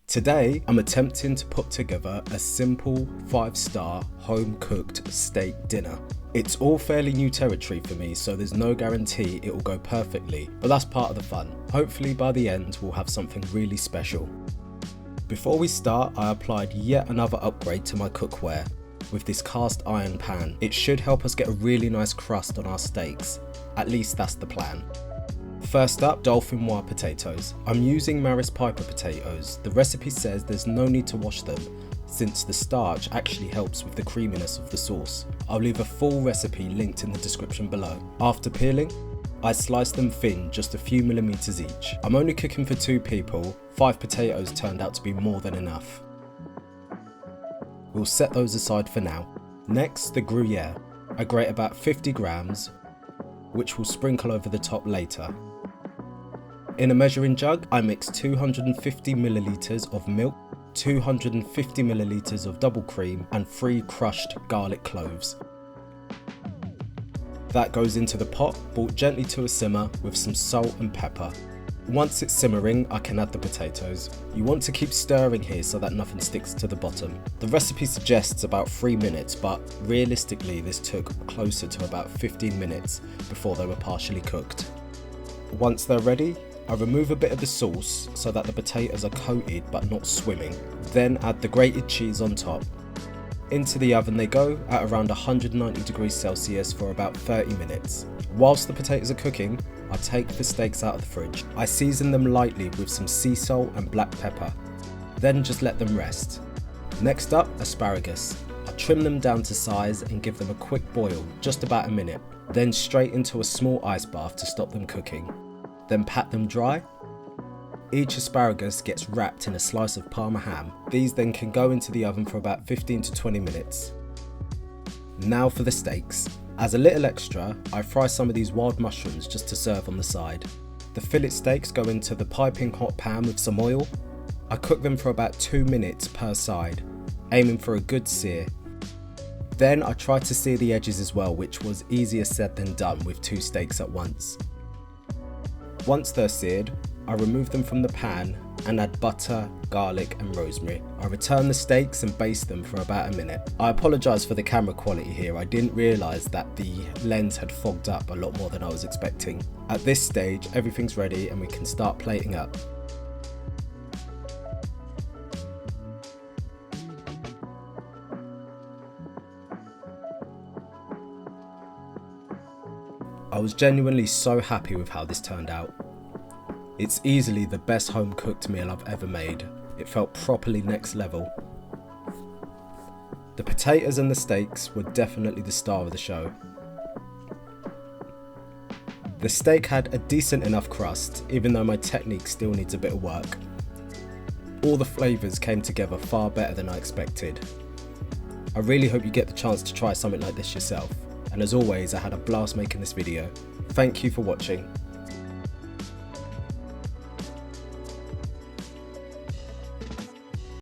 Today, I'm attempting to put together a simple 5-star home-cooked steak dinner. It's all fairly new territory for me, so there's no guarantee it will go perfectly, but that's part of the fun. Hopefully by the end we'll have something really special. Before we start, I applied yet another upgrade to my cookware with this cast iron pan. It should help us get a really nice crust on our steaks, at least that's the plan. First up, Dauphinoise potatoes. I'm using Maris Piper potatoes. The recipe says there's no need to wash them, since the starch actually helps with the creaminess of the sauce. I'll leave a full recipe linked in the description below. After peeling, I slice them thin, just a few millimeters each. I'm only cooking for 2 people, 5 potatoes turned out to be more than enough. We'll set those aside for now. Next, the Gruyere. I grate about 50 grams, which we'll sprinkle over the top later. In a measuring jug, I mix 250 milliliters of milk, 250 milliliters of double cream, and 3 crushed garlic cloves. That goes into the pot, brought gently to a simmer with some salt and pepper. Once it's simmering, I can add the potatoes. You want to keep stirring here so that nothing sticks to the bottom. The recipe suggests about 3 minutes, but realistically this took closer to about 15 minutes before they were partially cooked. Once they're ready, I remove a bit of the sauce so that the potatoes are coated but not swimming. Then add the grated cheese on top. Into the oven they go at around 190 degrees Celsius for about 30 minutes. Whilst the potatoes are cooking, I take the steaks out of the fridge. I season them lightly with some sea salt and black pepper, then just let them rest. Next up, asparagus. I trim them down to size and give them a quick boil, just about a minute, then straight into a small ice bath to stop them cooking. Then pat them dry. Each asparagus gets wrapped in a slice of Parma ham. These then can go into the oven for about 15 to 20 minutes. Now for the steaks. As a little extra, I fry some of these wild mushrooms just to serve on the side. The fillet steaks go into the piping hot pan with some oil. I cook them for about 2 minutes per side, aiming for a good sear. Then I try to sear the edges as well, which was easier said than done with 2 steaks at once. Once they're seared, I remove them from the pan and add butter, garlic and rosemary. I return the steaks and baste them for about a minute. I apologise for the camera quality here. I didn't realise that the lens had fogged up a lot more than I was expecting. At this stage, everything's ready and we can start plating up. I was genuinely so happy with how this turned out. It's easily the best home cooked meal I've ever made. It felt properly next level. The potatoes and the steaks were definitely the star of the show. The steak had a decent enough crust, even though my technique still needs a bit of work. All the flavours came together far better than I expected. I really hope you get the chance to try something like this yourself. And as always, I had a blast making this video. Thank you for watching.